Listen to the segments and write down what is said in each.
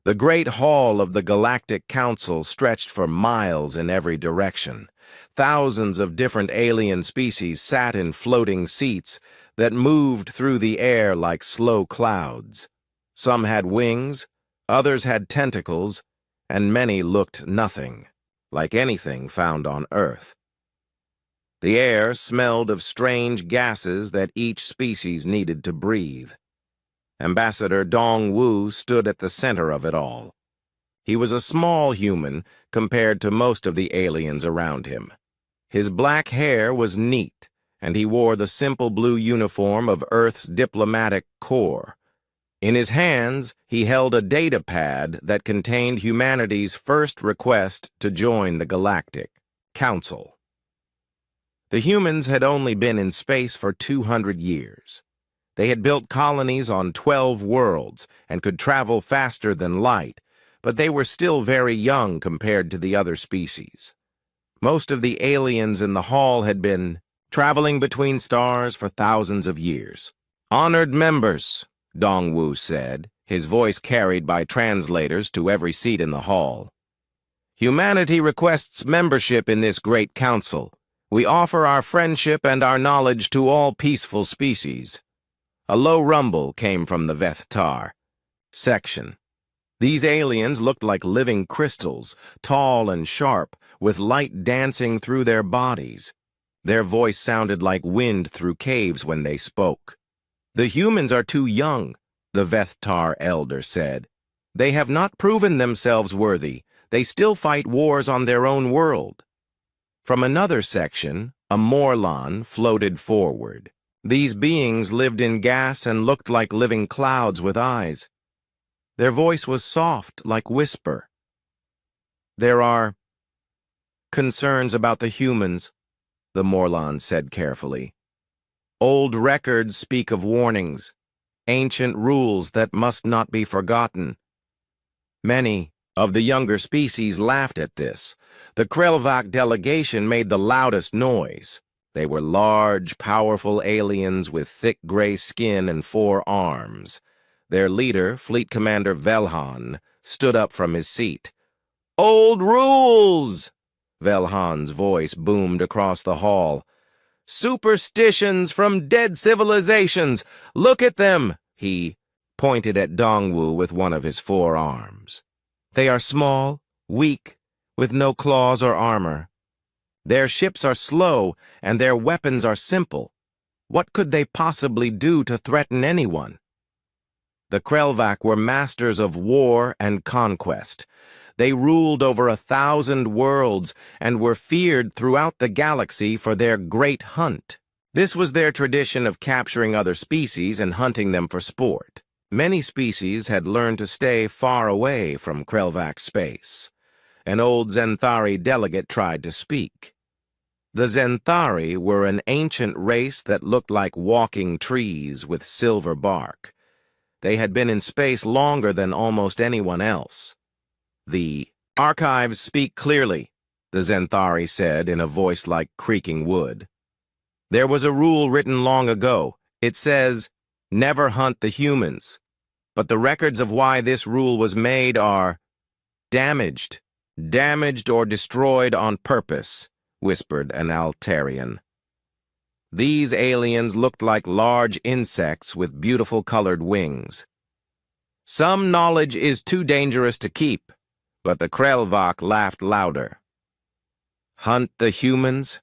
The great hall of the Galactic Council stretched for miles in every direction. Thousands of different alien species sat in floating seats that moved through the air like slow clouds. Some had wings, others had tentacles, and many looked nothing, like anything found on Earth. The air smelled of strange gases that each species needed to breathe. Ambassador Dong-Wu stood at the center of it all. He was a small human compared to most of the aliens around him. His black hair was neat, and he wore the simple blue uniform of Earth's diplomatic corps. In his hands, he held a data pad that contained humanity's first request to join the Galactic Council. The humans had only been in space for 200 years. They had built colonies on 12 worlds and could travel faster than light, but they were still very young compared to the other species. Most of the aliens in the hall had been traveling between stars for thousands of years. "Honored members," Dong-Wu said, his voice carried by translators to every seat in the hall. "Humanity requests membership in this great council. We offer our friendship and our knowledge to all peaceful species." A low rumble came from the Vethtar section. These aliens looked like living crystals, tall and sharp, with light dancing through their bodies. Their voice sounded like wind through caves when they spoke. "The humans are too young," the Vethtar elder said. "They have not proven themselves worthy. They still fight wars on their own world." From another section, a Morlan floated forward. These beings lived in gas and looked like living clouds with eyes. Their voice was soft, like whisper. "There are concerns about the humans," the Morlan said carefully. "Old records speak of warnings, ancient rules that must not be forgotten." Many of the younger species laughed at this. The Krelvak delegation made the loudest noise. They were large, powerful aliens with thick gray skin and 4 arms. Their leader, Fleet Commander Velhan, stood up from his seat. "Old rules!" Velhan's voice boomed across the hall. "Superstitions from dead civilizations! Look at them!" He pointed at Dong-Wu with one of his 4 arms. "They are small, weak, with no claws or armor. Their ships are slow, and their weapons are simple. What could they possibly do to threaten anyone?" The Krelvak were masters of war and conquest. They ruled over 1,000 worlds and were feared throughout the galaxy for their great hunt. This was their tradition of capturing other species and hunting them for sport. Many species had learned to stay far away from Krelvak space. An old Zenthari delegate tried to speak. The Zenthari were an ancient race that looked like walking trees with silver bark. They had been in space longer than almost anyone else. "The archives speak clearly," the Zenthari said in a voice like creaking wood. "There was a rule written long ago. It says, 'Never hunt the humans.' But the records of why this rule was made are damaged or destroyed on purpose," whispered an Altarian. These aliens looked like large insects with beautiful colored wings. "Some knowledge is too dangerous to keep," but the Krelvak laughed louder. "Hunt the humans?"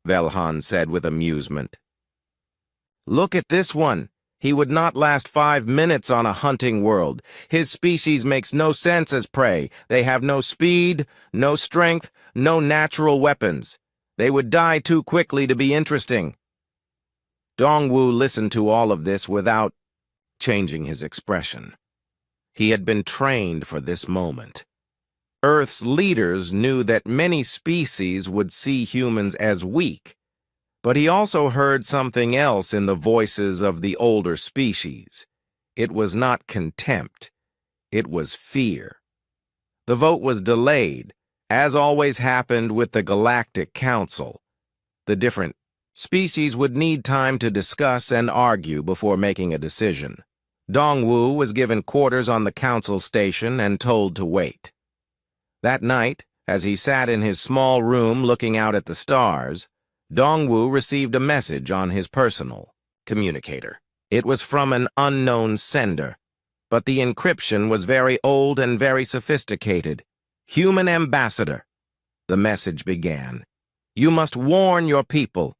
Velhan said with amusement. "Look at this one. He would not last 5 minutes on a hunting world. His species makes no sense as prey. They have no speed, no strength, no natural weapons. They would die too quickly to be interesting." Dong-Wu listened to all of this without changing his expression. He had been trained for this moment. Earth's leaders knew that many species would see humans as weak, but he also heard something else in the voices of the older species. It was not contempt. It was fear. The vote was delayed, as always happened with the Galactic Council. The different species would need time to discuss and argue before making a decision. Dongwu was given quarters on the council station and told to wait. That night, as he sat in his small room looking out at the stars, Dongwu received a message on his personal communicator. It was from an unknown sender, but the encryption was very old and very sophisticated. Human ambassador, the message began. You must warn your people.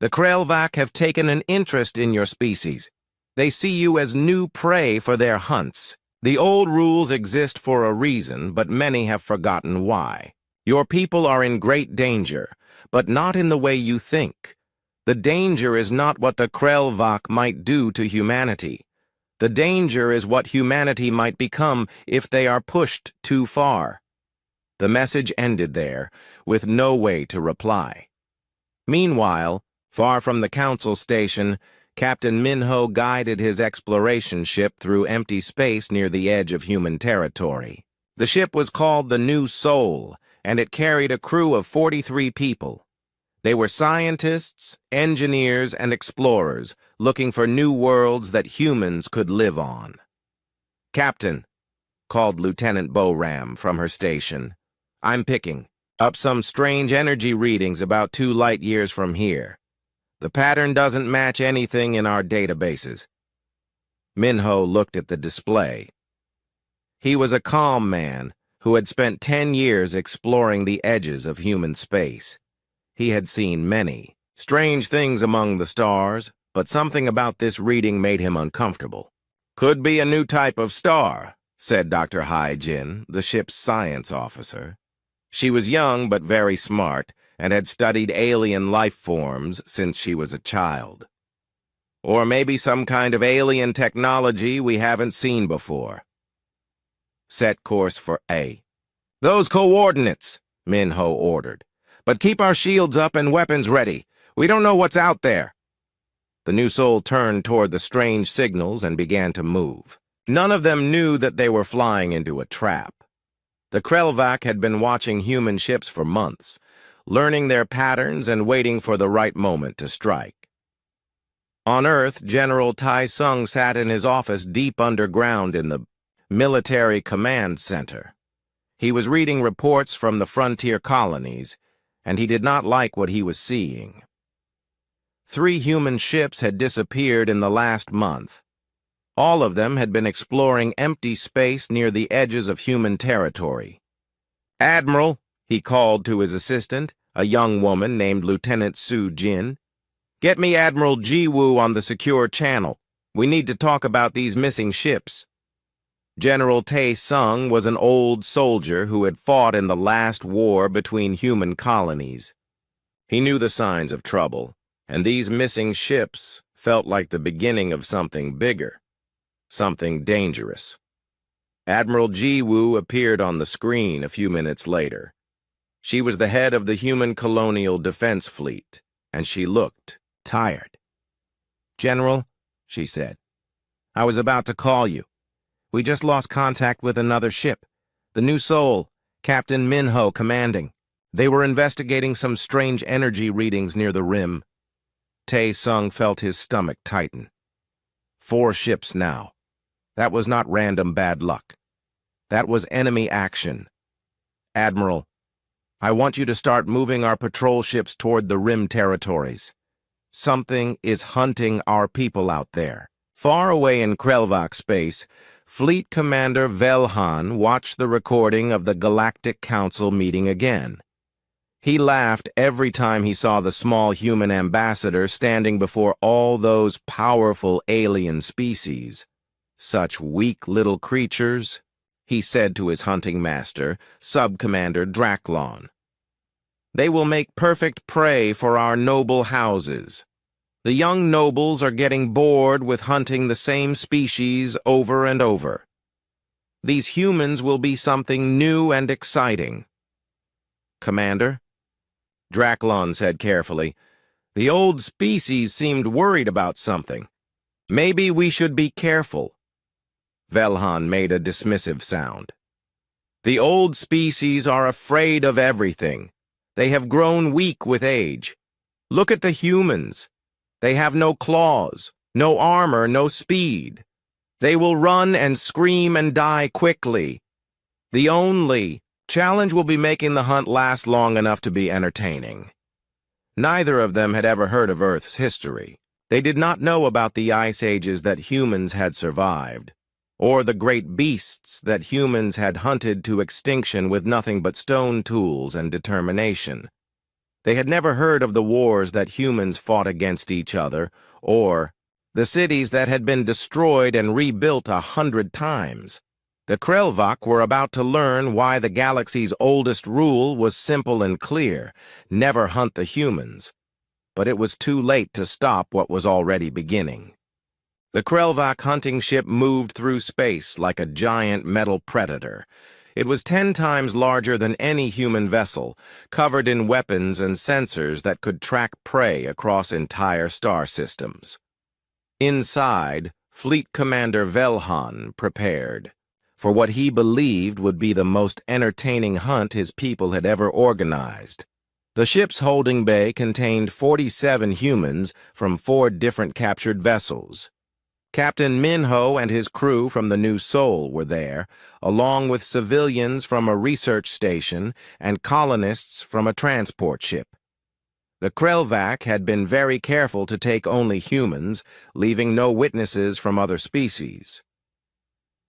The Krelvak have taken an interest in your species. They see you as new prey for their hunts. The old rules exist for a reason, but many have forgotten why. Your people are in great danger, but not in the way you think. The danger is not what the Krelvak might do to humanity. The danger is what humanity might become if they are pushed too far. The message ended there, with no way to reply. Meanwhile, far from the council station, Captain Minho guided his exploration ship through empty space near the edge of human territory. The ship was called the New Soul, and it carried a crew of 43 people. They were scientists, engineers, and explorers looking for new worlds that humans could live on. Captain, called Lieutenant Boram from her station, I'm picking up some strange energy readings about 2 light years from here. The pattern doesn't match anything in our databases. Minho looked at the display. He was a calm man who had spent 10 years exploring the edges of human space. He had seen many strange things among the stars, but something about this reading made him uncomfortable. Could be a new type of star, said Dr. Hai Jin, the ship's science officer. She was young but very smart, and had studied alien life forms since she was a child. Or maybe some kind of alien technology we haven't seen before. Set course for A. Those coordinates, Minho ordered. But keep our shields up and weapons ready. We don't know what's out there. The New Soul turned toward the strange signals and began to move. None of them knew that they were flying into a trap. The Krelvak had been watching human ships for months, learning their patterns and waiting for the right moment to strike. On Earth, General Tai Sung sat in his office deep underground in the Military Command Center. He was reading reports from the frontier colonies, and he did not like what he was seeing. 3 human ships had disappeared in the last month. All of them had been exploring empty space near the edges of human territory. Admiral, he called to his assistant, a young woman named Lieutenant Su Jin. Get me Admiral Jiwoo on the secure channel. We need to talk about these missing ships. General Tai Sung was an old soldier who had fought in the last war between human colonies. He knew the signs of trouble, and these missing ships felt like the beginning of something bigger, something dangerous. Admiral Jiwoo appeared on the screen a few minutes later. She was the head of the human colonial defense fleet, and she looked tired. General, she said, I was about to call you. We just lost contact with another ship, the New Soul, Captain Minho commanding. They were investigating some strange energy readings near the rim. Tai Sung felt his stomach tighten. 4 ships now. That was not random bad luck. That was enemy action. Admiral, I want you to start moving our patrol ships toward the rim territories. Something is hunting our people out there. Far away in Krelvak space, Fleet Commander Velhan watched the recording of the Galactic Council meeting again. He laughed every time he saw the small human ambassador standing before all those powerful alien species. Such weak little creatures, he said to his hunting master, Sub-Commander Draklon. They will make perfect prey for our noble houses. The young nobles are getting bored with hunting the same species over and over. These humans will be something new and exciting. Commander, Draklon said carefully, the old species seemed worried about something. Maybe we should be careful. Velhan made a dismissive sound. The old species are afraid of everything. They have grown weak with age. Look at the humans. They have no claws, no armor, no speed. They will run and scream and die quickly. The only challenge will be making the hunt last long enough to be entertaining. Neither of them had ever heard of Earth's history. They did not know about the ice ages that humans had survived, or the great beasts that humans had hunted to extinction with nothing but stone tools and determination. They had never heard of the wars that humans fought against each other, or the cities that had been destroyed and rebuilt 100 times. The Krelvak were about to learn why the galaxy's oldest rule was simple and clear: never hunt the humans. But it was too late to stop what was already beginning. The Krelvak hunting ship moved through space like a giant metal predator. It was 10 times larger than any human vessel, covered in weapons and sensors that could track prey across entire star systems. Inside, Fleet Commander Velhan prepared for what he believed would be the most entertaining hunt his people had ever organized. The ship's holding bay contained 47 humans from 4 different captured vessels. Captain Minho and his crew from the New Sol were there, along with civilians from a research station and colonists from a transport ship. The Krelvak had been very careful to take only humans, leaving no witnesses from other species.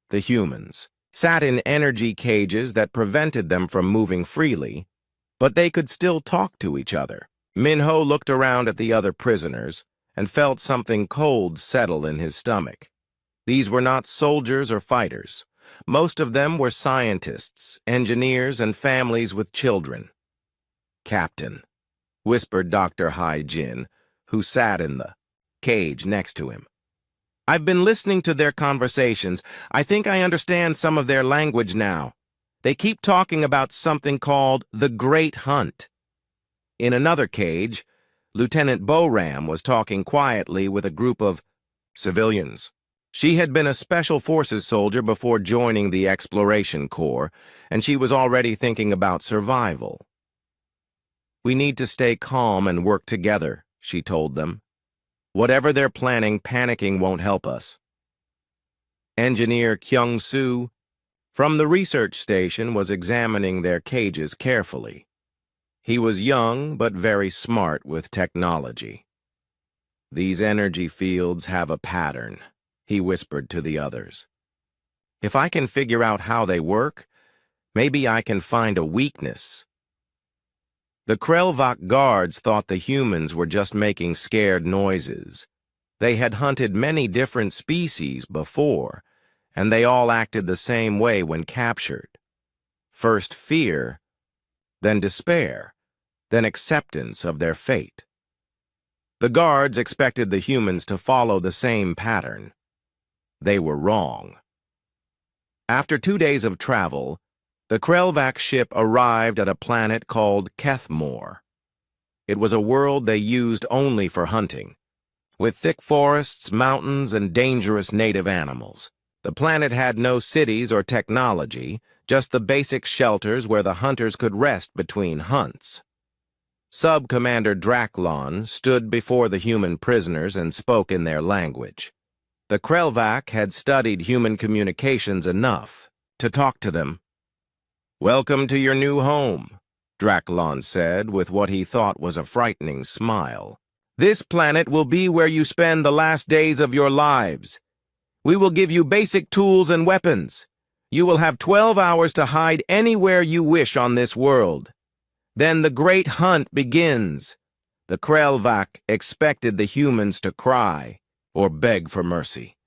The humans sat in energy cages that prevented them from moving freely, but they could still talk to each other. Minho looked around at the other prisoners and felt something cold settle in his stomach. These were not soldiers or fighters. Most of them were scientists, engineers, and families with children. "Captain," whispered Dr. Hai Jin, who sat in the cage next to him. "I've been listening to their conversations. I think I understand some of their language now. They keep talking about something called the Great Hunt." In another cage, Lieutenant Boram was talking quietly with a group of civilians. She had been a Special Forces soldier before joining the Exploration Corps, and she was already thinking about survival. "We need to stay calm and work together," she told them. "Whatever they're planning, panicking won't help us." Engineer Kyung-soo from the research station was examining their cages carefully. He was young but very smart with technology. "These energy fields have a pattern," he whispered to the others. "If I can figure out how they work, maybe I can find a weakness." The Krelvak guards thought the humans were just making scared noises. They had hunted many different species before, and they all acted the same way when captured. First fear, then despair, then acceptance of their fate. The guards expected the humans to follow the same pattern. They were wrong. After 2 days of travel, the Krelvak ship arrived at a planet called Kethmore. It was a world they used only for hunting, with thick forests, mountains, and dangerous native animals. The planet had no cities or technology, just the basic shelters where the hunters could rest between hunts. Sub-Commander Draklon stood before the human prisoners and spoke in their language. The Krelvak had studied human communications enough to talk to them. "Welcome to your new home," Draklon said with what he thought was a frightening smile. "This planet will be where you spend the last days of your lives. We will give you basic tools and weapons. You will have 12 hours to hide anywhere you wish on this world. Then the great hunt begins." The Krelvak expected the humans to cry or beg for mercy.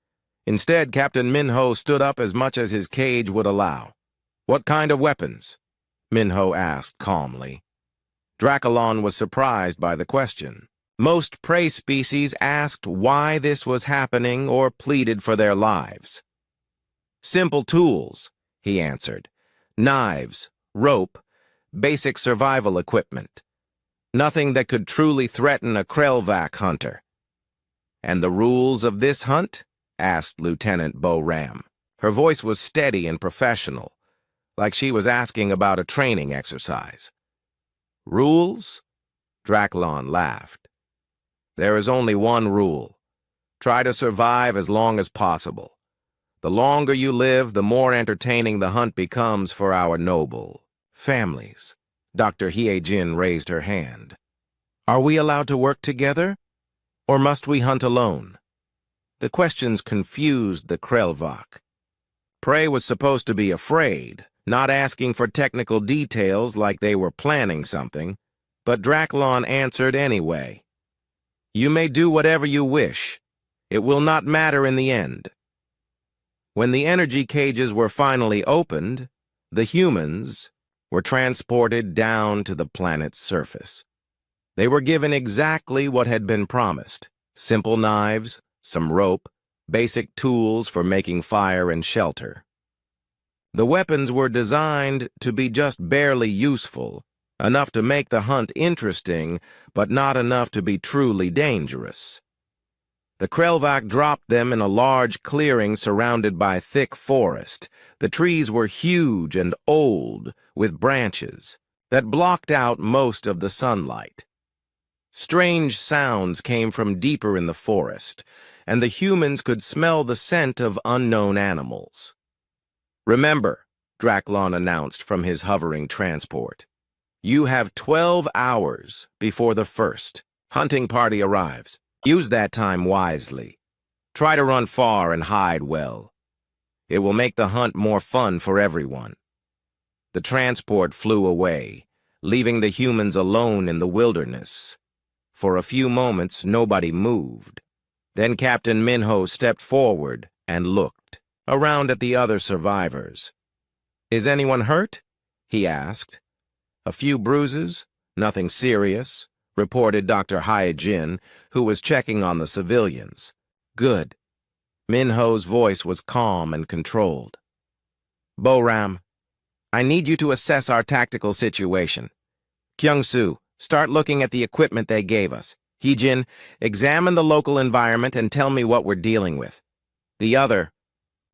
Instead, Captain Minho stood up as much as his cage would allow. "What kind of weapons?" Minho asked calmly. Drakalon was surprised by the question. Most prey species asked why this was happening or pleaded for their lives. "Simple tools," he answered. "Knives, rope, basic survival equipment. Nothing that could truly threaten a Krelvak hunter." "And the rules of this hunt?" asked Lieutenant Boram. Her voice was steady and professional, like she was asking about a training exercise. "Rules?" Draklon laughed. "There is only one rule. Try to survive as long as possible. The longer you live, the more entertaining the hunt becomes for our noble families. Dr. Hye-jin raised her hand. Are we allowed to work together, or must we hunt alone? The questions confused the Krelvak. Prey was supposed to be afraid, not asking for technical details like they were planning something, but Draklon answered anyway. You may do whatever you wish. It will not matter in the end. When the energy cages were finally opened, the humans were transported down to the planet's surface. They were given exactly what had been promised: simple knives, some rope, basic tools for making fire and shelter. The weapons were designed to be just barely useful, enough to make the hunt interesting, but not enough to be truly dangerous. The Krelvak dropped them in a large clearing surrounded by thick forest. The trees were huge and old, with branches that blocked out most of the sunlight. Strange sounds came from deeper in the forest, and the humans could smell the scent of unknown animals. Remember, Draklon announced from his hovering transport, you have 12 hours before the first hunting party arrives. Use that time wisely. Try to run far and hide well. It will make the hunt more fun for everyone. The transport flew away, leaving the humans alone in the wilderness. For a few moments, nobody moved. Then Captain Minho stepped forward and looked around at the other survivors. Is anyone hurt? He asked. A few bruises, nothing serious, reported Dr. Hye-jin, who was checking on the civilians. Good. Minho's voice was calm and controlled. Boram, I need you to assess our tactical situation. Kyung-soo, start looking at the equipment they gave us. Hee-jin, examine the local environment and tell me what we're dealing with. The other.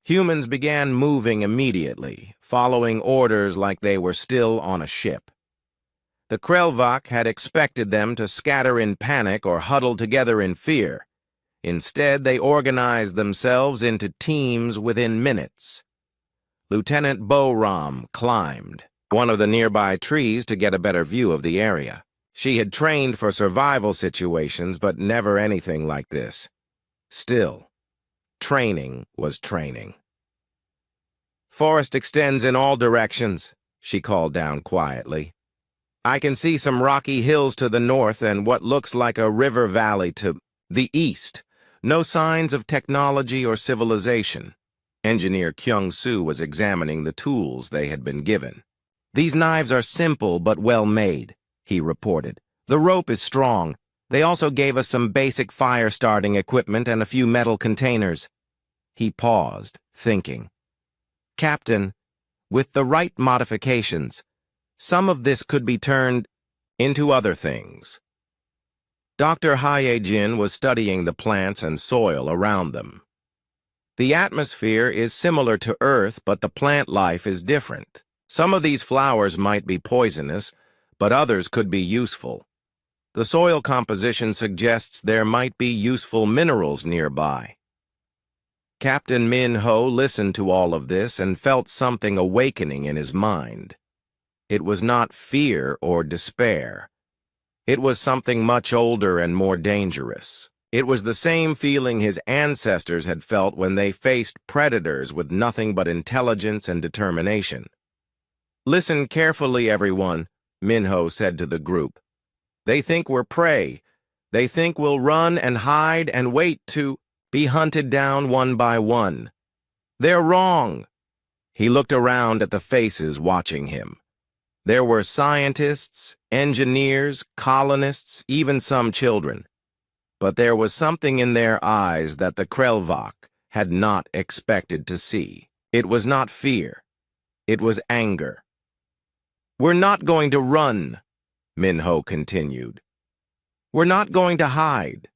Humans began moving immediately, following orders like they were still on a ship. The Krelvak had expected them to scatter in panic or huddle together in fear. Instead, they organized themselves into teams within minutes. Lieutenant Boram climbed one of the nearby trees to get a better view of the area. She had trained for survival situations, but never anything like this. Still, training was training. Forest extends in all directions, she called down quietly. I can see some rocky hills to the north and what looks like a river valley to the east. No signs of technology or civilization. Engineer Kyung-soo was examining the tools they had been given. These knives are simple but well made, he reported. The rope is strong. They also gave us some basic fire-starting equipment and a few metal containers. He paused, thinking. Captain, with the right modifications, some of this could be turned into other things. Dr. Hye-jin was studying the plants and soil around them. The atmosphere is similar to Earth, but the plant life is different. Some of these flowers might be poisonous, but others could be useful. The soil composition suggests there might be useful minerals nearby. Captain Min-ho listened to all of this and felt something awakening in his mind. It was not fear or despair. It was something much older and more dangerous. It was the same feeling his ancestors had felt when they faced predators with nothing but intelligence and determination. Listen carefully, everyone, Min-ho said to the group. They think we're prey. They think we'll run and hide and wait to be hunted down one by one. They're wrong. He looked around at the faces watching him. There were scientists, engineers, colonists, even some children. But there was something in their eyes that the Krelvak had not expected to see. It was not fear. It was anger. We're not going to run, Min-ho continued. We're not going to hide.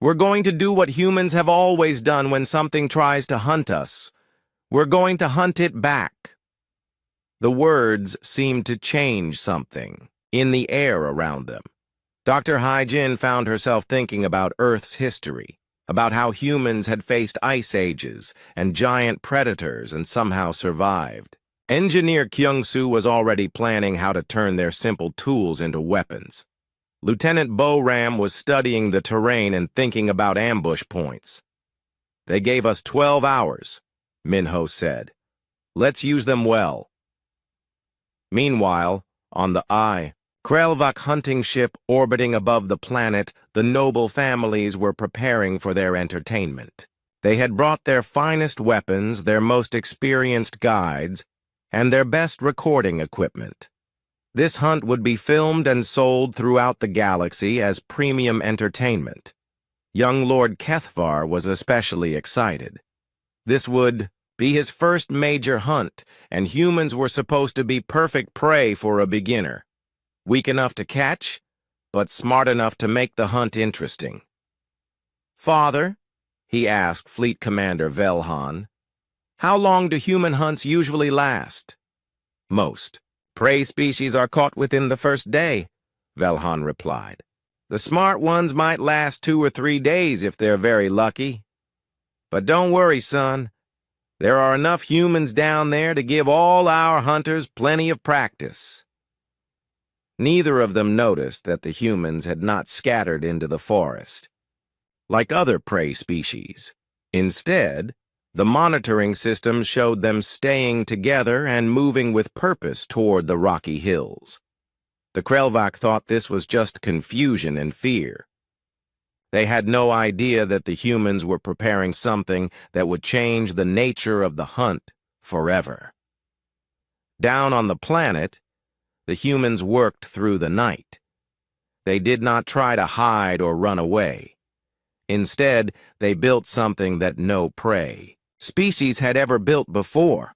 We're going to do what humans have always done when something tries to hunt us. We're going to hunt it back. The words seemed to change something in the air around them. Dr. Hye-jin found herself thinking about Earth's history, about how humans had faced ice ages and giant predators and somehow survived. Engineer Kyung-soo was already planning how to turn their simple tools into weapons. Lieutenant Bo-Ram was studying the terrain and thinking about ambush points. "They gave us 12 hours, Minho said. "Let's use them well." Meanwhile, on the Krelvak hunting ship orbiting above the planet, the noble families were preparing for their entertainment. They had brought their finest weapons, their most experienced guides, and their best recording equipment. This hunt would be filmed and sold throughout the galaxy as premium entertainment. Young Lord Kethvar was especially excited. This would be his first major hunt, and humans were supposed to be perfect prey for a beginner. Weak enough to catch, but smart enough to make the hunt interesting. "Father," he asked Fleet Commander Velhan, "how long do human hunts usually last?" "Most prey species are caught within the first day," Velhan replied. "The smart ones might last 2 or 3 days if they're very lucky. But don't worry, son. There are enough humans down there to give all our hunters plenty of practice." Neither of them noticed that the humans had not scattered into the forest, like other prey species. Instead, the monitoring system showed them staying together and moving with purpose toward the rocky hills. The Krelvak thought this was just confusion and fear. They had no idea that the humans were preparing something that would change the nature of the hunt forever. Down on the planet, the humans worked through the night. They did not try to hide or run away. Instead, they built something that no prey species had ever built before.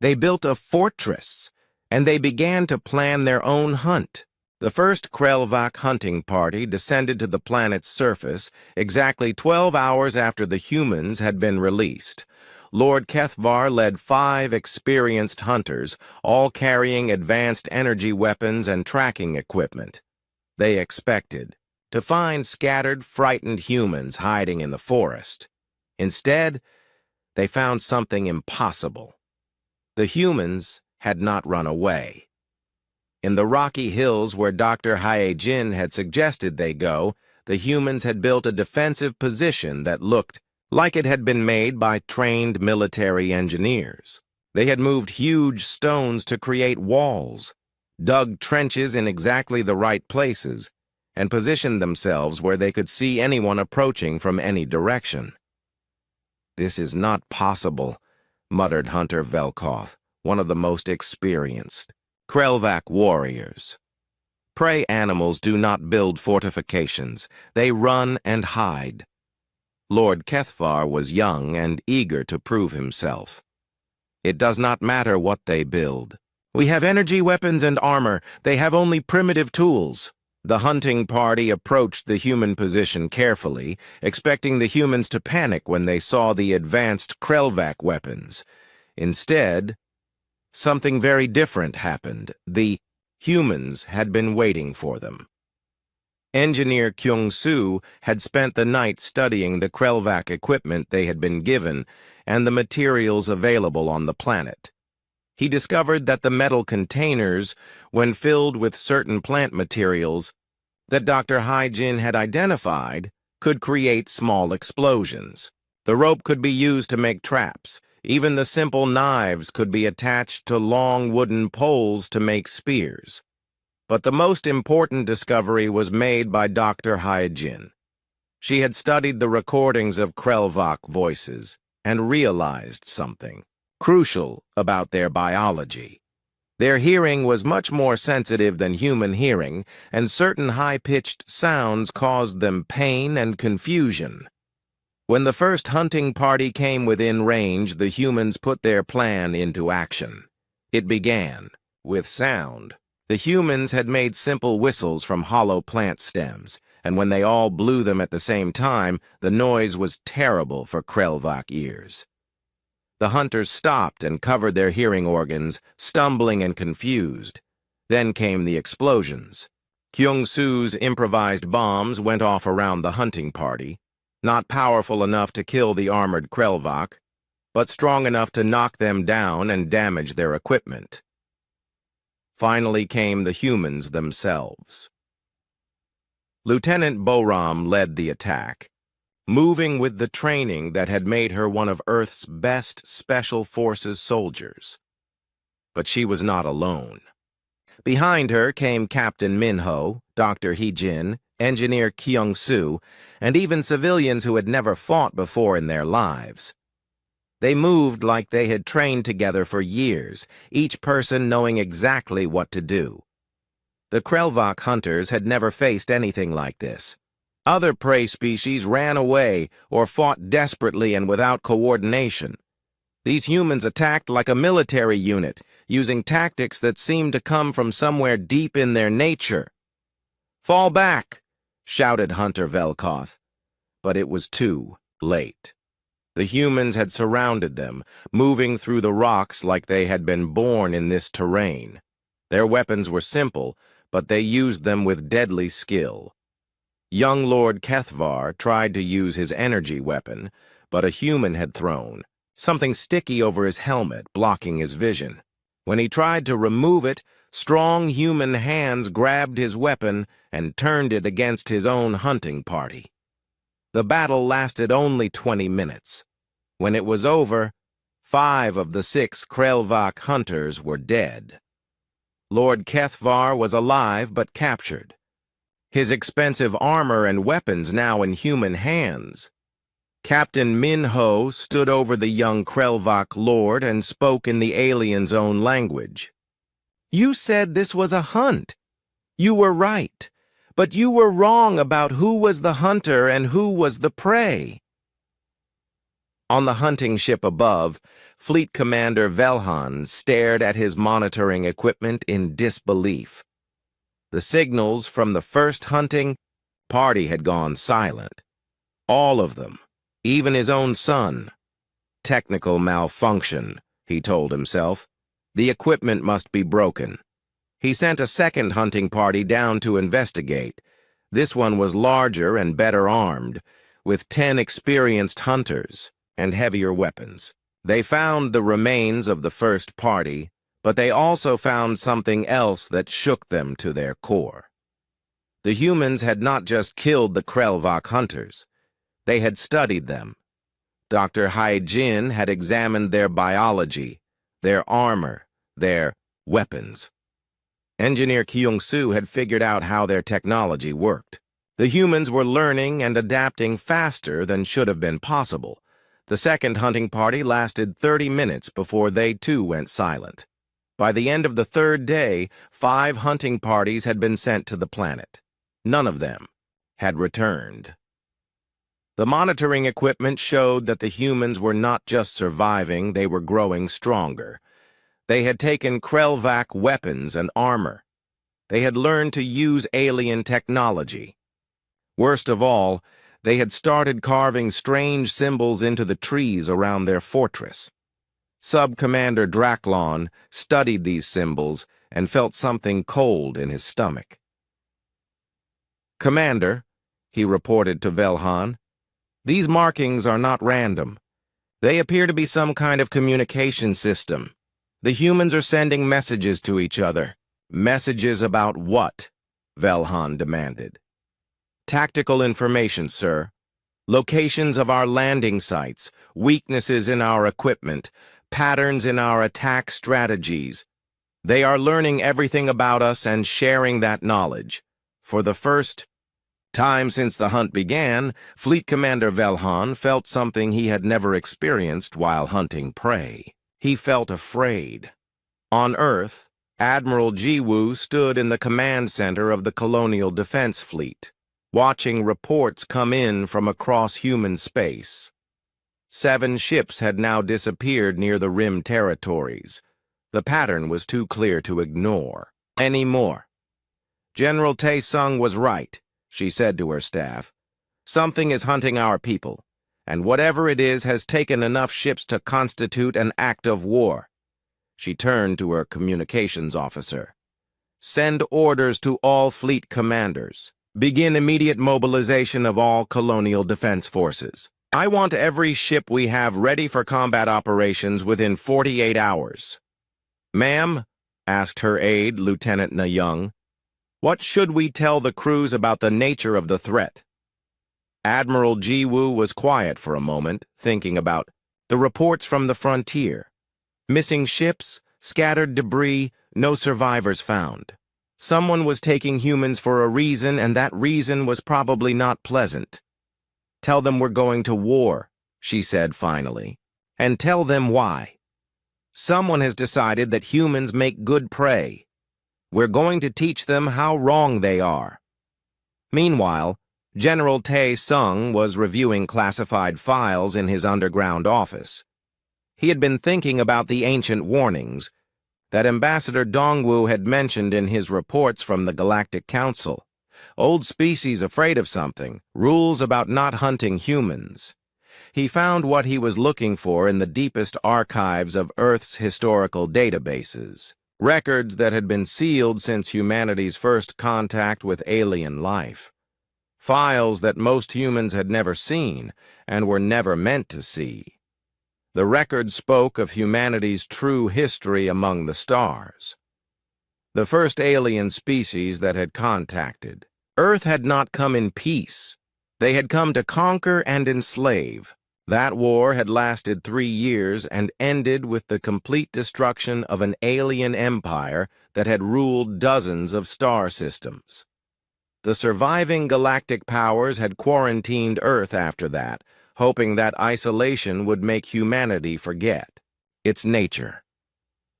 They built a fortress, and they began to plan their own hunt. The first Krelvak hunting party descended to the planet's surface exactly 12 hours after the humans had been released. Lord Kethvar led 5 experienced hunters, all carrying advanced energy weapons and tracking equipment. They expected to find scattered, frightened humans hiding in the forest. Instead, they found something impossible. The humans had not run away. In the rocky hills where Dr. Hae-jin had suggested they go, the humans had built a defensive position that looked like it had been made by trained military engineers. They had moved huge stones to create walls, dug trenches in exactly the right places, and positioned themselves where they could see anyone approaching from any direction. "This is not possible," muttered Hunter Velkoth, one of the most experienced Krelvak warriors. Prey animals do not build fortifications. They run and hide. Lord Kethvar was young and eager to prove himself. "It does not matter what they build. We have energy weapons and armor. They have only primitive tools." The hunting party approached the human position carefully, expecting the humans to panic when they saw the advanced Krelvak weapons. Instead, something very different happened. The humans had been waiting for them. Engineer Kyung-soo had spent the night studying the Krelvak equipment they had been given and the materials available on the planet. He discovered that the metal containers, when filled with certain plant materials that Dr. Hae-jin had identified, could create small explosions. The rope could be used to make traps. Even the simple knives could be attached to long wooden poles to make spears. But the most important discovery was made by Dr. Hae-jin. She had studied the recordings of Krelvak voices and realized something crucial about their biology. Their hearing was much more sensitive than human hearing, and certain high-pitched sounds caused them pain and confusion. When the first hunting party came within range, the humans put their plan into action. It began with sound. The humans had made simple whistles from hollow plant stems, and when they all blew them at the same time, the noise was terrible for Krelvak ears. The hunters stopped and covered their hearing organs, stumbling and confused. Then came the explosions. Kyung-soo's improvised bombs went off around the hunting party. not powerful enough to kill the armored Krelvak, but strong enough to knock them down and damage their equipment. Finally came the humans themselves. Lieutenant Boram led the attack, moving with the training that had made her one of Earth's best Special Forces soldiers. But she was not alone. Behind her came Captain Minho, Dr. Hee-jin, Engineer Kyung-soo, and even civilians who had never fought before in their lives. They moved like they had trained together for years, each person knowing exactly what to do. The Krelvak hunters had never faced anything like this. Other prey species ran away or fought desperately and without coordination. These humans attacked like a military unit, using tactics that seemed to come from somewhere deep in their nature. "Fall back!" shouted Hunter Velkoth. But it was too late. The humans had surrounded them, moving through the rocks like they had been born in this terrain. Their weapons were simple, but they used them with deadly skill. Young Lord Kethvar tried to use his energy weapon, but a human had thrown something sticky over his helmet, blocking his vision. When he tried to remove it, strong human hands grabbed his weapon and turned it against his own hunting party. The battle lasted only 20 minutes. When it was over, 5 of the 6 Krelvak hunters were dead. Lord Kethvar was alive but captured, his expensive armor and weapons now in human hands. Captain Minho stood over the young Krelvak lord and spoke in the alien's own language. "You said this was a hunt. You were right. But you were wrong about who was the hunter and who was the prey." On the hunting ship above, Fleet Commander Velhan stared at his monitoring equipment in disbelief. The signals from the first hunting party had gone silent. All of them, even his own son. Technical malfunction, he told himself. The equipment must be broken. He sent a second hunting party down to investigate. This one was larger and better armed, with 10 experienced hunters and heavier weapons. They found the remains of the first party, but they also found something else that shook them to their core. The humans had not just killed the Krelvak hunters. They had studied them. Dr. Hee-jin had examined their biology, their armor, their weapons. Engineer Kyung-soo had figured out how their technology worked. The humans were learning and adapting faster than should have been possible. The second hunting party lasted 30 minutes before they too went silent. By the end of the 3rd day, 5 hunting parties had been sent to the planet. None of them had returned. The monitoring equipment showed that the humans were not just surviving, they were growing stronger. They had taken Krelvak weapons and armor. They had learned to use alien technology. Worst of all, they had started carving strange symbols into the trees around their fortress. Sub-Commander Draklon studied these symbols and felt something cold in his stomach. "Commander," he reported to Velhan, "these markings are not random. They appear to be some kind of communication system. The humans are sending messages to each other." "Messages about what?" Velhan demanded. "Tactical information, sir. Locations of our landing sites, weaknesses in our equipment, patterns in our attack strategies. They are learning everything about us and sharing that knowledge. For the first time since the hunt began, Fleet Commander Velhan felt something he had never experienced while hunting prey. He felt afraid. On Earth, Admiral Jiwoo stood in the command center of the Colonial Defense Fleet, watching reports come in from across human space. 7 ships had now disappeared near the Rim territories. The pattern was too clear to ignore anymore. "General Tae-sung was right," she said to her staff. "Something is hunting our people, and whatever it is has taken enough ships to constitute an act of war." She turned to her communications officer. "Send orders to all fleet commanders. Begin immediate mobilization of all colonial defense forces. I want every ship we have ready for combat operations within 48 hours. Ma'am, asked her aide, Lieutenant Na Young, what should we tell the crews about the nature of the threat? Admiral Ji Woo was quiet for a moment, thinking about the reports from the frontier. Missing ships, scattered debris, no survivors found. Someone was taking humans for a reason, and that reason was probably not pleasant. Tell them we're going to war, she said finally, and tell them why. Someone has decided that humans make good prey. We're going to teach them how wrong they are. Meanwhile, General Tae Sung was reviewing classified files in his underground office. He had been thinking about the ancient warnings that Ambassador Dongwu had mentioned in his reports from the Galactic Council. Old species afraid of something, rules about not hunting humans. He found what he was looking for in the deepest archives of Earth's historical databases, records that had been sealed since humanity's first contact with alien life. Files that most humans had never seen and were never meant to see. The records spoke of humanity's true history among the stars. The first alien species that had contacted. Earth had not come in peace. They had come to conquer and enslave. That war had lasted 3 years and ended with the complete destruction of an alien empire that had ruled dozens of star systems. The surviving galactic powers had quarantined Earth after that, hoping that isolation would make humanity forget its nature.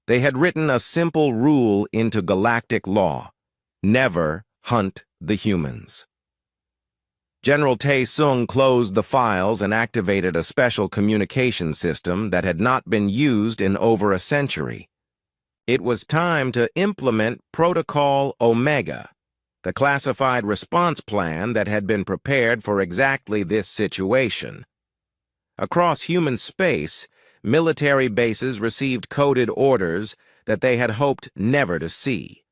They had written a simple rule into galactic law: never hunt the humans. General Tae Sung closed the files and activated a special communication system that had not been used in over a century. It was time to implement Protocol Omega, the classified response plan that had been prepared for exactly this situation. Across human space, military bases received coded orders that they had hoped never to see.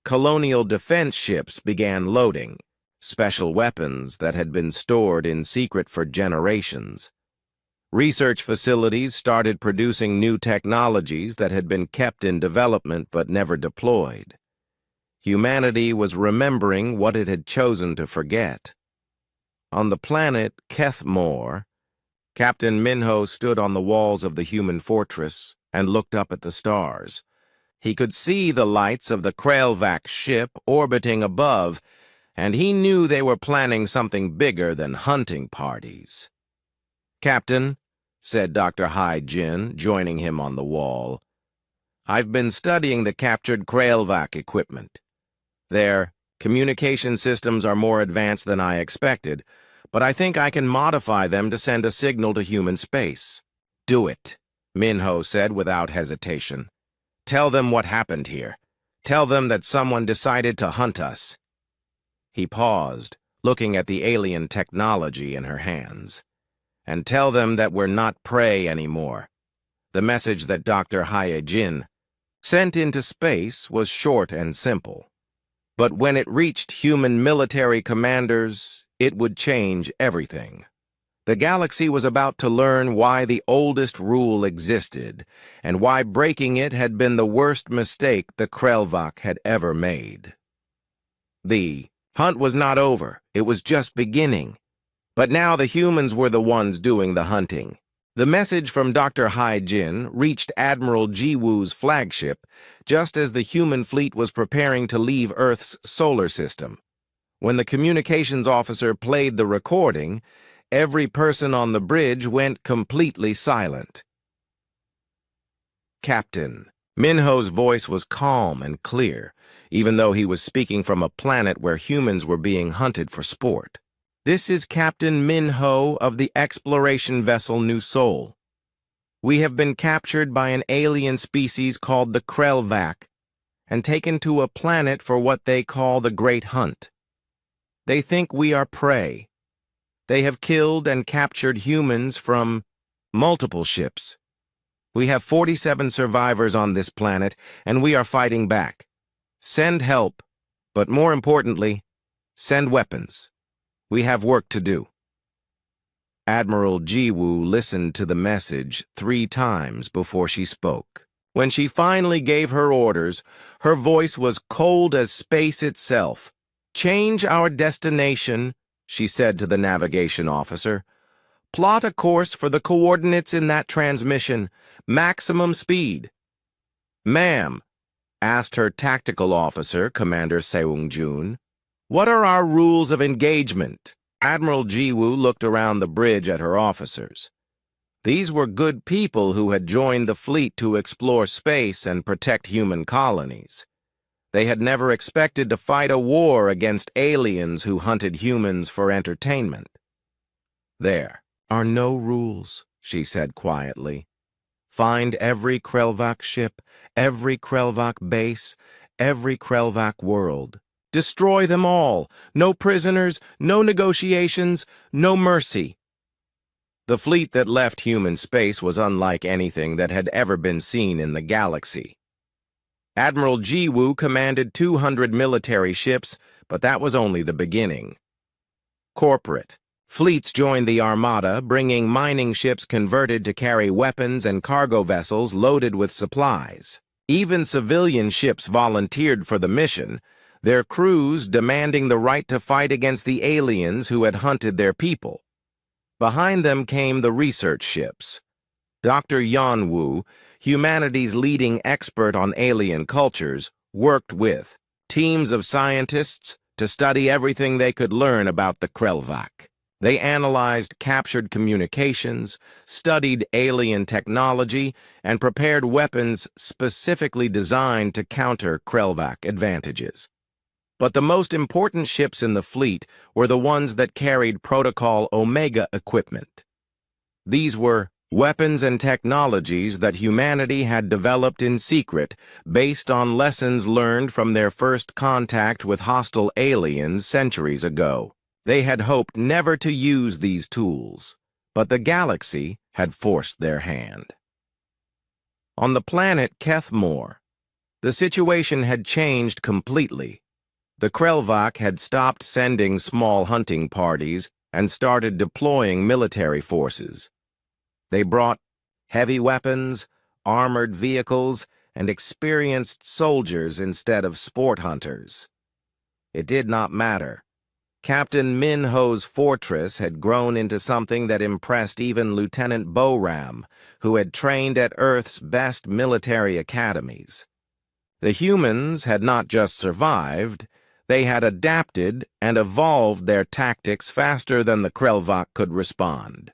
Colonial defense ships began loading, special weapons that had been stored in secret for generations. Research facilities started producing new technologies that had been kept in development but never deployed. Humanity was remembering what it had chosen to forget. On the planet Kethmore, Captain Minho stood on the walls of the human fortress and looked up at the stars. He could see the lights of the Krelvac ship orbiting above, and he knew they were planning something bigger than hunting parties. "Captain," said Dr. Hai Jin, joining him on the wall, "I've been studying the captured Krelvac equipment. Their communication systems are more advanced than I expected, but I think I can modify them to send a signal to human space." "Do it," Minho said without hesitation. "Tell them what happened here. Tell them that someone decided to hunt us." He paused, looking at the alien technology in her hands. "And tell them that we're not prey anymore." The message that Dr. Hae-jin sent into space was short and simple. But when it reached human military commanders, it would change everything. The galaxy was about to learn why the oldest rule existed, and why breaking it had been the worst mistake the Krelvac had ever made. The hunt was not over, it was just beginning. But now the humans were the ones doing the hunting. The message from Dr. Hai-jin reached Admiral Ji Woo's flagship just as the human fleet was preparing to leave Earth's solar system. When the communications officer played the recording, every person on the bridge went completely silent. "Captain." Minho's voice was calm and clear, even though he was speaking from a planet where humans were being hunted for sport. "This is Captain Minho of the exploration vessel New Seoul. We have been captured by an alien species called the Krelvac and taken to a planet for what they call the Great Hunt. They think we are prey. They have killed and captured humans from multiple ships. We have 47 survivors on this planet, and we are fighting back. Send help, but more importantly, Send weapons. We have work to do. Admiral Jiwoo listened to the message 3 times before she spoke. When she finally gave her orders, her voice was cold as space itself. "Change our destination," she said to the navigation officer. "Plot a course for the coordinates in that transmission. Maximum speed." "Ma'am," asked her tactical officer, Commander Seung-jun, "what are our rules of engagement?" Admiral Jiwoo looked around the bridge at her officers. These were good people who had joined the fleet to explore space and protect human colonies. They had never expected to fight a war against aliens who hunted humans for entertainment. "There are no rules," she said quietly. "Find every Krelvak ship, every Krelvak base, every Krelvak world. Destroy them all. No prisoners, no negotiations, no mercy." The fleet that left human space was unlike anything that had ever been seen in the galaxy. Admiral Jiwoo commanded 200 military ships, but that was only the beginning. Corporate fleets joined the Armada, bringing mining ships converted to carry weapons and cargo vessels loaded with supplies. Even civilian ships volunteered for the mission, their crews demanding the right to fight against the aliens who had hunted their people. Behind them came the research ships. Dr. Yanwoo, humanity's leading expert on alien cultures, worked with teams of scientists to study everything they could learn about the Krelvak. They analyzed captured communications, studied alien technology, and prepared weapons specifically designed to counter Krelvak advantages. But the most important ships in the fleet were the ones that carried Protocol Omega equipment. These were weapons and technologies that humanity had developed in secret based on lessons learned from their first contact with hostile aliens centuries ago. They had hoped never to use these tools, but the galaxy had forced their hand. On the planet Kethmore, the situation had changed completely. The Krelvak had stopped sending small hunting parties and started deploying military forces. They brought heavy weapons, armored vehicles, and experienced soldiers instead of sport hunters. It did not matter. Captain Minho's fortress had grown into something that impressed even Lieutenant Boram, who had trained at Earth's best military academies. The humans had not just survived, they had adapted and evolved their tactics faster than the Krelvak could respond.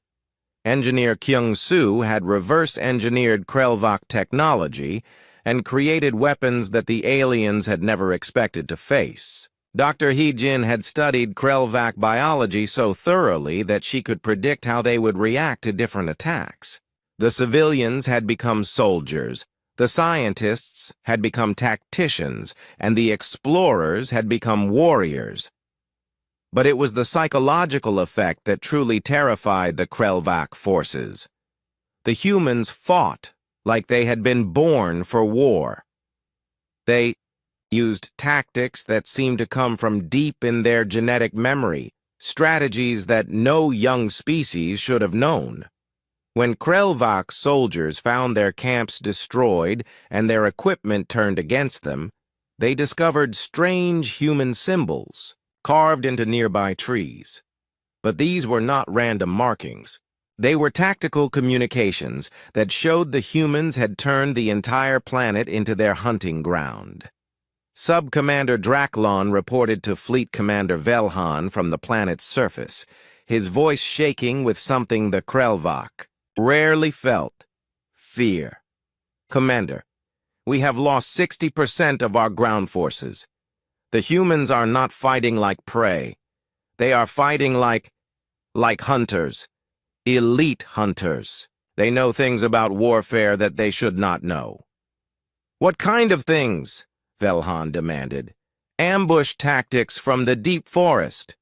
Engineer Kyung-soo had reverse-engineered Krelvak technology and created weapons that the aliens had never expected to face. Dr. Hee-jin had studied Krelvak biology so thoroughly that she could predict how they would react to different attacks. The civilians had become soldiers, the scientists had become tacticians, and the explorers had become warriors. But it was the psychological effect that truly terrified the Krelvak forces. The humans fought like they had been born for war. They used tactics that seemed to come from deep in their genetic memory, strategies that no young species should have known. When Krelvak soldiers found their camps destroyed and their equipment turned against them, they discovered strange human symbols carved into nearby trees. But these were not random markings. They were tactical communications that showed the humans had turned the entire planet into their hunting ground. Sub-Commander Draklon reported to Fleet Commander Velhan from the planet's surface, his voice shaking with something the Krelvak rarely felt: fear. "Commander, we have lost 60% of our ground forces. The humans are not fighting like prey. They are fighting like hunters. Elite hunters. They know things about warfare that they should not know." "What kind of things?" Velhan demanded. "Ambush tactics from the deep forest.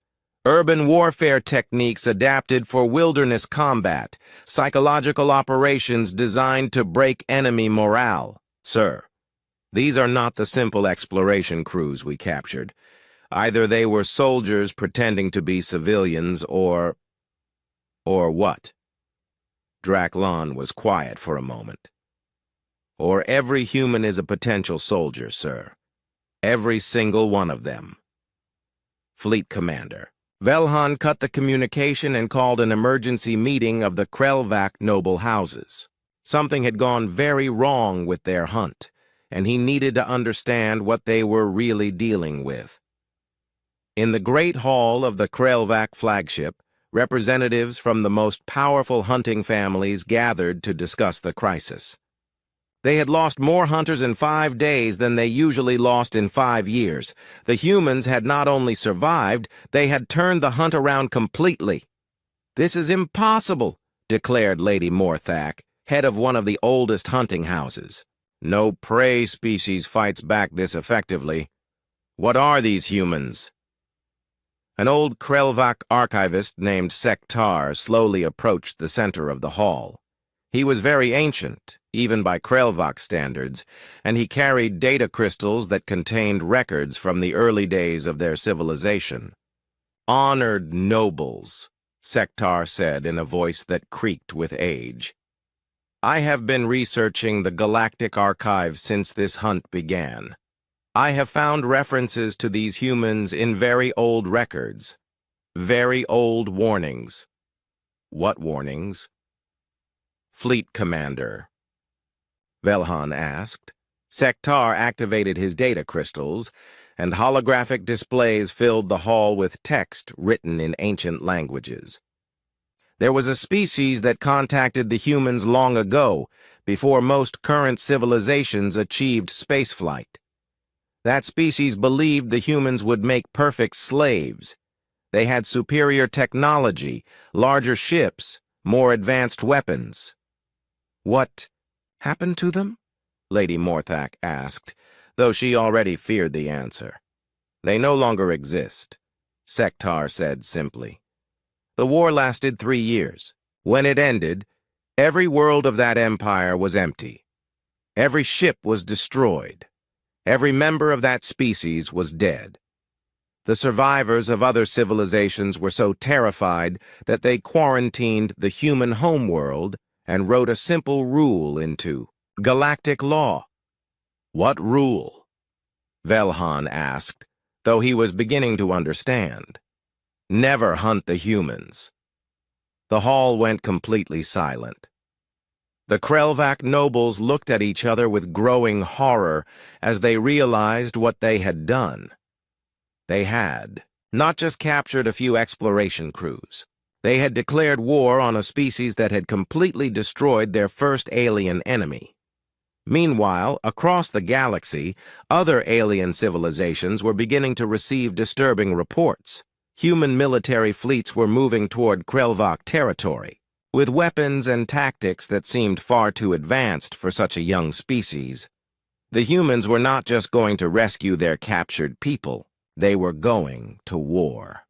Urban warfare techniques adapted for wilderness combat. Psychological operations designed to break enemy morale. Sir, these are not the simple exploration crews we captured. Either they were soldiers pretending to be civilians or what? Draklon was quiet for a moment. Or every human is a potential soldier, sir. Every single one of them. Fleet Commander. Velhan cut the communication and called an emergency meeting of the Krelvac noble houses. Something had gone very wrong with their hunt, and he needed to understand what they were really dealing with. In the Great Hall of the Krelvac flagship, representatives from the most powerful hunting families gathered to discuss the crisis. They had lost more hunters in 5 days than they usually lost in 5 years. The humans had not only survived, they had turned the hunt around completely. "This is impossible," declared Lady Morthak, head of one of the oldest hunting houses. "No prey species fights back this effectively. What are these humans?" An old Krelvac archivist named Sektar slowly approached the center of the hall. He was very ancient, even by Krelvac standards, and he carried data crystals that contained records from the early days of their civilization. "Honored nobles," Sektar said in a voice that creaked with age. "I have been researching the Galactic Archive since this hunt began. I have found references to these humans in very old records. Very old warnings." "What warnings?" "Fleet Commander," Velhan asked. Sektar activated his data crystals, and holographic displays filled the hall with text written in ancient languages. "There was a species that contacted the humans long ago, before most current civilizations achieved spaceflight. That species believed the humans would make perfect slaves. They had superior technology, larger ships, more advanced weapons." "What happened to them?" Lady Morthak asked, though she already feared the answer. "They no longer exist," Sektar said simply. "The war lasted 3 years. When it ended, every world of that empire was empty. Every ship was destroyed. Every member of that species was dead. The survivors of other civilizations were so terrified that they quarantined the human homeworld and wrote a simple rule into galactic law." "What rule?" Velhan asked, though he was beginning to understand. "Never hunt the humans." The hall went completely silent. The Krelvac nobles looked at each other with growing horror as they realized what they had done. They had not just captured a few exploration crews. They had declared war on a species that had completely destroyed their first alien enemy. Meanwhile, across the galaxy, other alien civilizations were beginning to receive disturbing reports. Human military fleets were moving toward Krelvac territory, with weapons and tactics that seemed far too advanced for such a young species. The humans were not just going to rescue their captured people, they were going to war.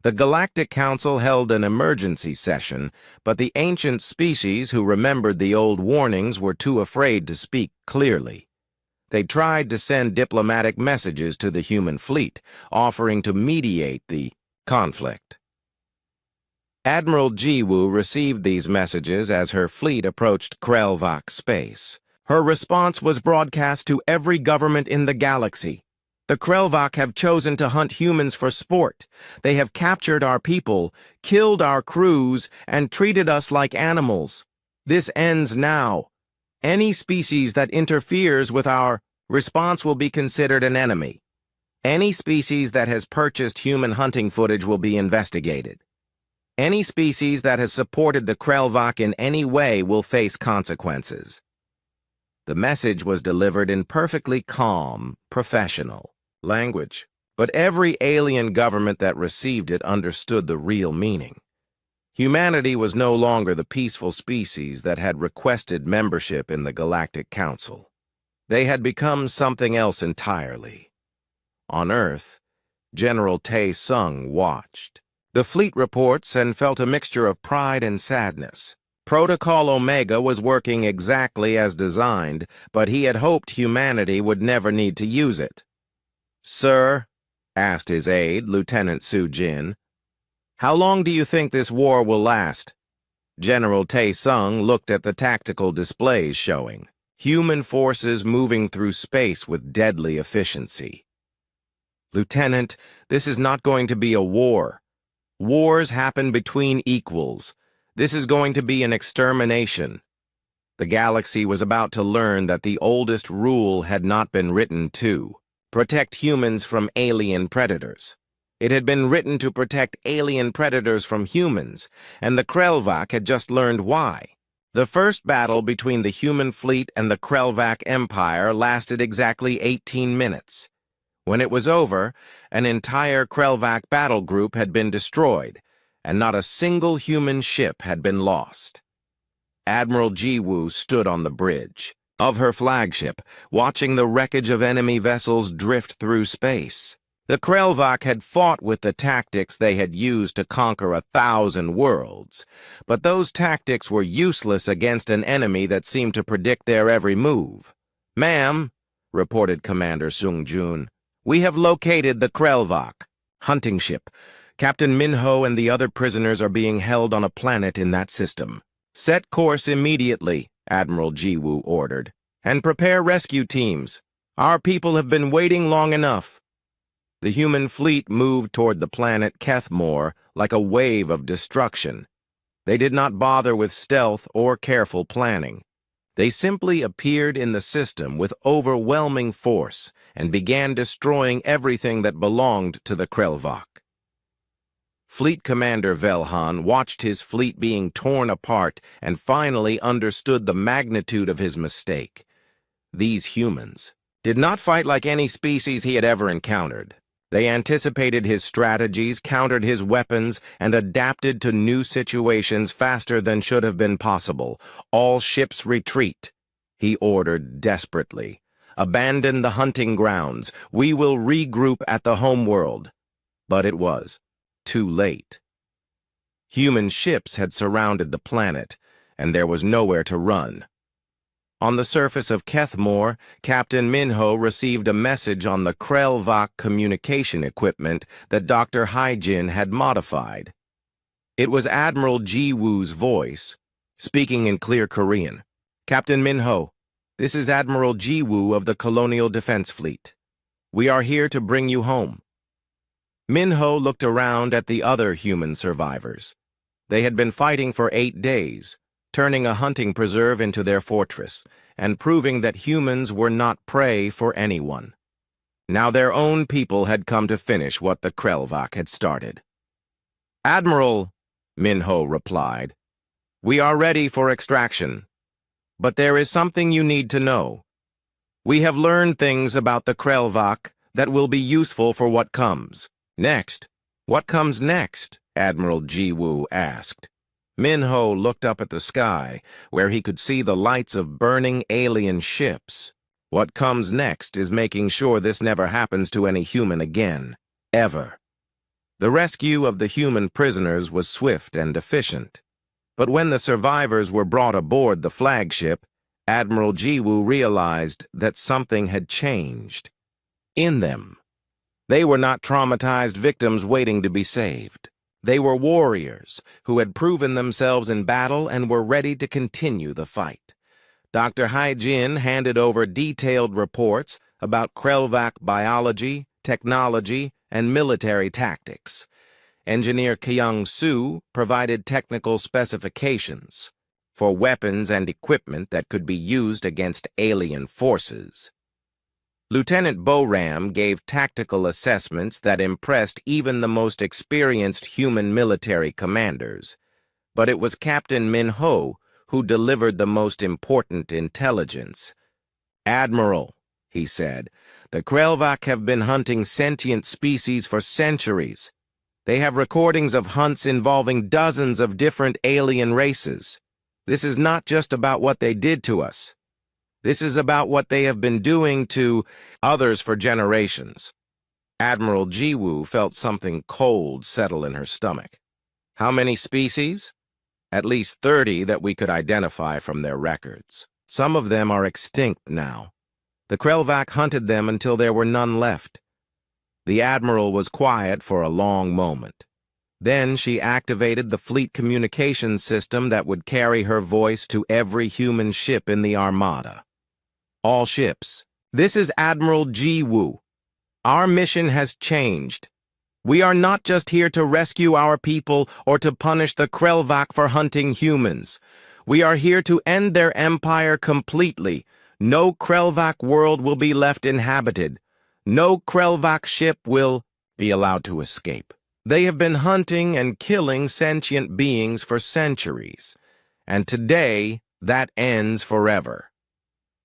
The Galactic Council held an emergency session, but the ancient species who remembered the old warnings were too afraid to speak clearly. They tried to send diplomatic messages to the human fleet, offering to mediate the conflict. Admiral Jiwoo received these messages as her fleet approached Krelvac space. Her response was broadcast to every government in the galaxy. "The Krelvac have chosen to hunt humans for sport. They have captured our people, killed our crews, and treated us like animals. This ends now. Any species that interferes with our response will be considered an enemy. Any species that has purchased human hunting footage will be investigated. Any species that has supported the Krelvac in any way will face consequences." The message was delivered in perfectly calm, professional language, but every alien government that received it understood the real meaning. Humanity was no longer the peaceful species that had requested membership in the Galactic Council. They had become something else entirely. On Earth, General Tae Sung watched the fleet reports and felt a mixture of pride and sadness. Protocol Omega was working exactly as designed, but he had hoped humanity would never need to use it. "Sir," asked his aide, Lieutenant Su Jin. "How long do you think this war will last?" General Tae-sung looked at the tactical displays showing human forces moving through space with deadly efficiency. "Lieutenant, this is not going to be a war. Wars happen between equals. This is going to be an extermination." The galaxy was about to learn that the oldest rule had not been written to protect humans from alien predators. It had been written to protect alien predators from humans, and the Krelvak had just learned why. The first battle between the human fleet and the Krelvak Empire lasted exactly 18 minutes. When it was over, an entire Krelvak battle group had been destroyed, and not a single human ship had been lost. Admiral Jiwoo stood on the bridge of her flagship, watching the wreckage of enemy vessels drift through space. The Krelvak had fought with the tactics they had used to conquer 1,000 worlds, but those tactics were useless against an enemy that seemed to predict their every move. "Ma'am," reported Commander Sung-jun, "we have located the Krelvak hunting ship. Captain Minho and the other prisoners are being held on a planet in that system. Set course immediately," Admiral Jiwoo ordered, "and prepare rescue teams. Our people have been waiting long enough." The human fleet moved toward the planet Kethmore like a wave of destruction. They did not bother with stealth or careful planning. They simply appeared in the system with overwhelming force and began destroying everything that belonged to the Krelvak. Fleet Commander Velhan watched his fleet being torn apart and finally understood the magnitude of his mistake. These humans did not fight like any species he had ever encountered. They anticipated his strategies, countered his weapons, and adapted to new situations faster than should have been possible. "All ships retreat," he ordered desperately. "Abandon the hunting grounds. We will regroup at the homeworld." But it was too late. Human ships had surrounded the planet, and there was nowhere to run. On the surface of Kethmore, Captain Minho received a message on the Krelvak communication equipment that Dr. Haijin had modified. It was Admiral Jiwoo's voice, speaking in clear Korean. "Captain Minho, this is Admiral Jiwoo of the Colonial Defense Fleet. We are here to bring you home." Minho looked around at the other human survivors. They had been fighting for 8 days, turning a hunting preserve into their fortress, and proving that humans were not prey for anyone. Now their own people had come to finish what the Krelvak had started. "Admiral," Minho replied, "we are ready for extraction. But there is something you need to know. We have learned things about the Krelvak that will be useful for what comes next." "What comes next?" Admiral Jiwoo asked. Minho looked up at the sky, where he could see the lights of burning alien ships. "What comes next is making sure this never happens to any human again. Ever." The rescue of the human prisoners was swift and efficient. But when the survivors were brought aboard the flagship, Admiral Jiwoo realized that something had changed. In them. They were not traumatized victims waiting to be saved. They were warriors who had proven themselves in battle and were ready to continue the fight. Dr. Haijin handed over detailed reports about Krelvak biology, technology, and military tactics. Engineer Kyung-soo provided technical specifications for weapons and equipment that could be used against alien forces. Lieutenant Boram gave tactical assessments that impressed even the most experienced human military commanders. But it was Captain Minho who delivered the most important intelligence. "Admiral," he said, "the Krelvak have been hunting sentient species for centuries. They have recordings of hunts involving dozens of different alien races. This is not just about what they did to us. This is about what they have been doing to others for generations." Admiral Jiwoo felt something cold settle in her stomach. "How many species?" "At least 30 that we could identify from their records. Some of them are extinct now. The Krelvak hunted them until there were none left. The Admiral was quiet for a long moment. Then she activated the fleet communications system that would carry her voice to every human ship in the Armada. All ships. This is Admiral Ji Woo. Our mission has changed. We are not just here to rescue our people or to punish the Krelvak for hunting humans. We are here to end their empire completely. No Krelvak world will be left inhabited. No Krelvak ship will be allowed to escape. They have been hunting and killing sentient beings for centuries, and today that ends forever.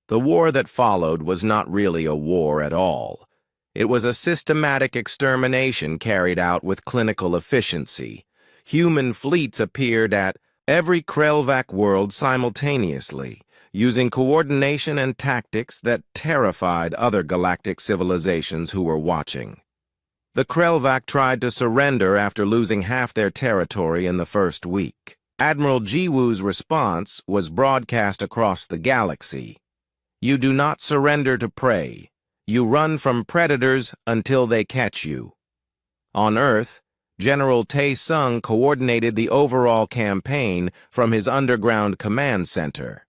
The war that followed was not really a war at all. It was a systematic extermination carried out with clinical efficiency. Human fleets appeared at every Krelvak world simultaneously, using coordination and tactics that terrified other galactic civilizations who were watching. The Krelvak tried to surrender after losing half their territory in the first week. Admiral Ji Woo's response was broadcast across the galaxy. You do not surrender to prey. You run from predators until they catch you. On Earth, General Tae-sung coordinated the overall campaign from his underground command center.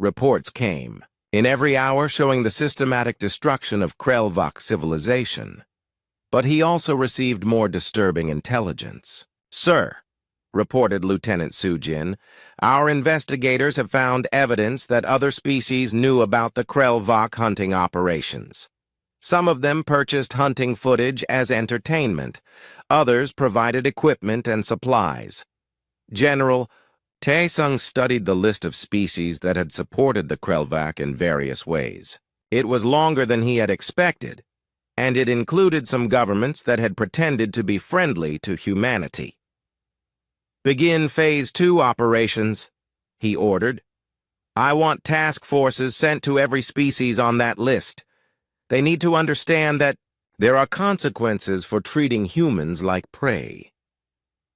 Reports came, in every hour showing the systematic destruction of Krelvak civilization. But he also received more disturbing intelligence. Sir, reported Lieutenant Sujin, our investigators have found evidence that other species knew about the Krelvak hunting operations. Some of them purchased hunting footage as entertainment. Others provided equipment and supplies. General, Tae-sung studied the list of species that had supported the Krelvak in various ways. It was longer than he had expected, and it included some governments that had pretended to be friendly to humanity. Begin Phase 2 operations, he ordered. I want task forces sent to every species on that list. They need to understand that there are consequences for treating humans like prey.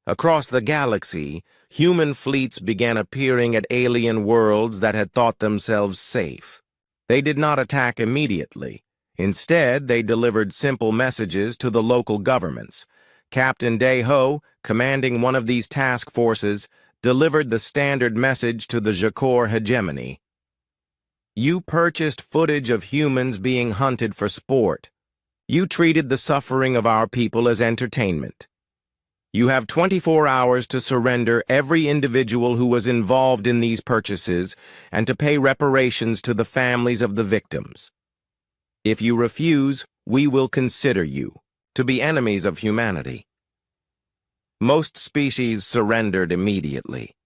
Across the galaxy, human fleets began appearing at alien worlds that had thought themselves safe. They did not attack immediately. Instead, they delivered simple messages to the local governments. Captain Dae-ho, commanding one of these task forces, delivered the standard message to the Jakor hegemony. You purchased footage of humans being hunted for sport. You treated the suffering of our people as entertainment. You have 24 hours to surrender every individual who was involved in these purchases and to pay reparations to the families of the victims. If you refuse, we will consider you to be enemies of humanity. Most species surrendered immediately.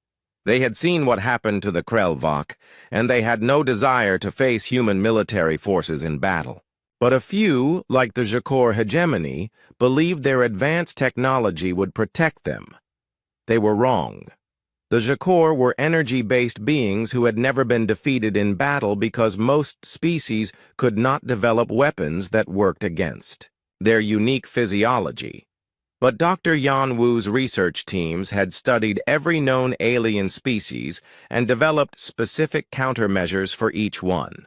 They had seen what happened to the Krelvak, and they had no desire to face human military forces in battle. But a few, like the Jakor hegemony, believed their advanced technology would protect them. They were wrong. The Jakor were energy-based beings who had never been defeated in battle because most species could not develop weapons that worked against their unique physiology. But Dr. Yan Woo's research teams had studied every known alien species and developed specific countermeasures for each one.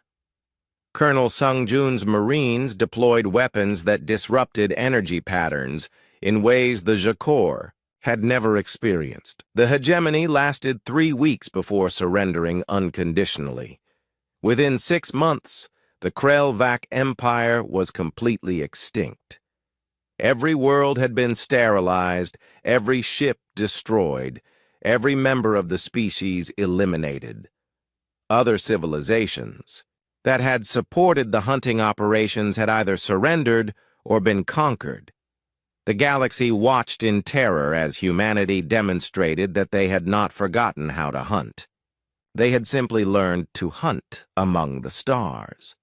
Colonel Sung Jun's Marines deployed weapons that disrupted energy patterns in ways the Jakor had never experienced. The hegemony lasted 3 weeks before surrendering unconditionally. Within 6 months, the Krelvak Empire was completely extinct. Every world had been sterilized, every ship destroyed, every member of the species eliminated. Other civilizations that had supported the hunting operations had either surrendered or been conquered. The galaxy watched in terror as humanity demonstrated that they had not forgotten how to hunt. They had simply learned to hunt among the stars.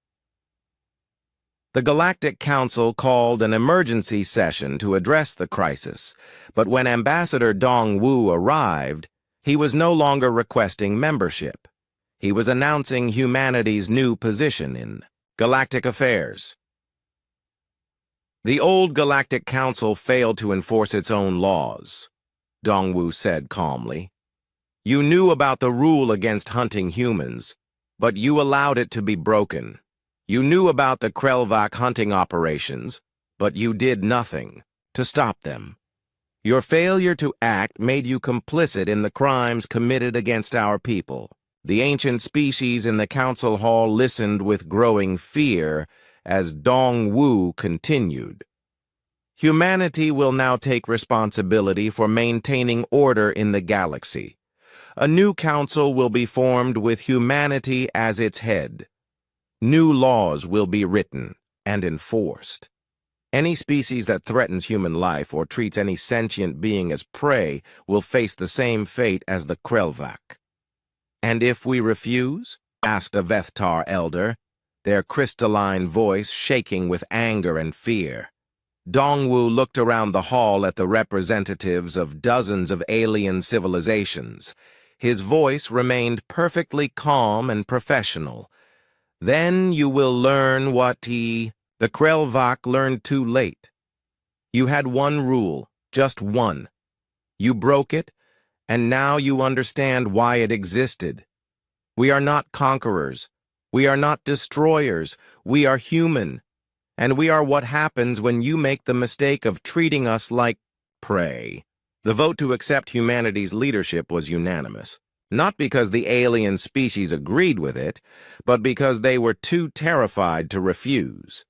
The Galactic Council called an emergency session to address the crisis, but when Ambassador Dong-Woo arrived, he was no longer requesting membership. He was announcing humanity's new position in galactic affairs. The old Galactic Council failed to enforce its own laws, Dong-Woo said calmly. You knew about the rule against hunting humans, but you allowed it to be broken. You knew about the Krelvak hunting operations, but you did nothing to stop them. Your failure to act made you complicit in the crimes committed against our people. The ancient species in the council hall listened with growing fear as Dong-Wu continued. Humanity will now take responsibility for maintaining order in the galaxy. A new council will be formed with humanity as its head. New laws will be written and enforced. Any species that threatens human life or treats any sentient being as prey will face the same fate as the Krelvak. And if we refuse? Asked a Vethtar elder, their crystalline voice shaking with anger and fear. Dongwu looked around the hall at the representatives of dozens of alien civilizations. His voice remained perfectly calm and professional. Then you will learn what the Krelvak learned too late. You had one rule, just one. You broke it, and now you understand why it existed. We are not conquerors. We are not destroyers. We are human. And we are what happens when you make the mistake of treating us like prey. The vote to accept humanity's leadership was unanimous, not because the alien species agreed with it, but because they were too terrified to refuse.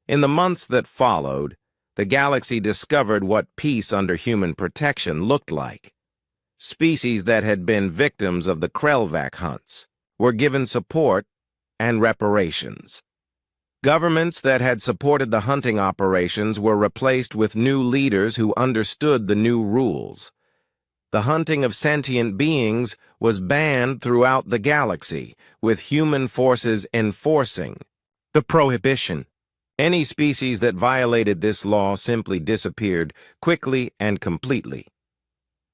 In the months that followed, the galaxy discovered what peace under human protection looked like. Species that had been victims of the Krelvak hunts were given support and reparations. Governments that had supported the hunting operations were replaced with new leaders who understood the new rules. The hunting of sentient beings was banned throughout the galaxy, with human forces enforcing the prohibition. Any species that violated this law simply disappeared quickly and completely.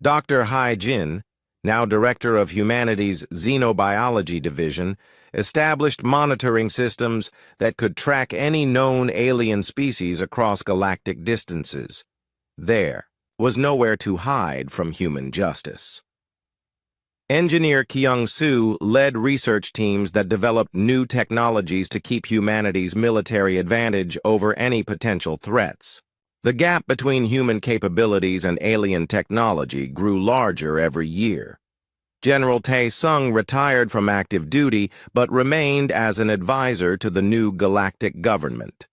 Dr. Hai Jin, now director of Humanity's Xenobiology Division, established monitoring systems that could track any known alien species across galactic distances. There was nowhere to hide from human justice. Engineer Kyung-soo led research teams that developed new technologies to keep humanity's military advantage over any potential threats. The gap between human capabilities and alien technology grew larger every year. General Tae-sung retired from active duty but remained as an advisor to the new galactic government.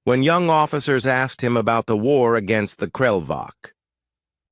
When young officers asked him about the war against the Krelvak,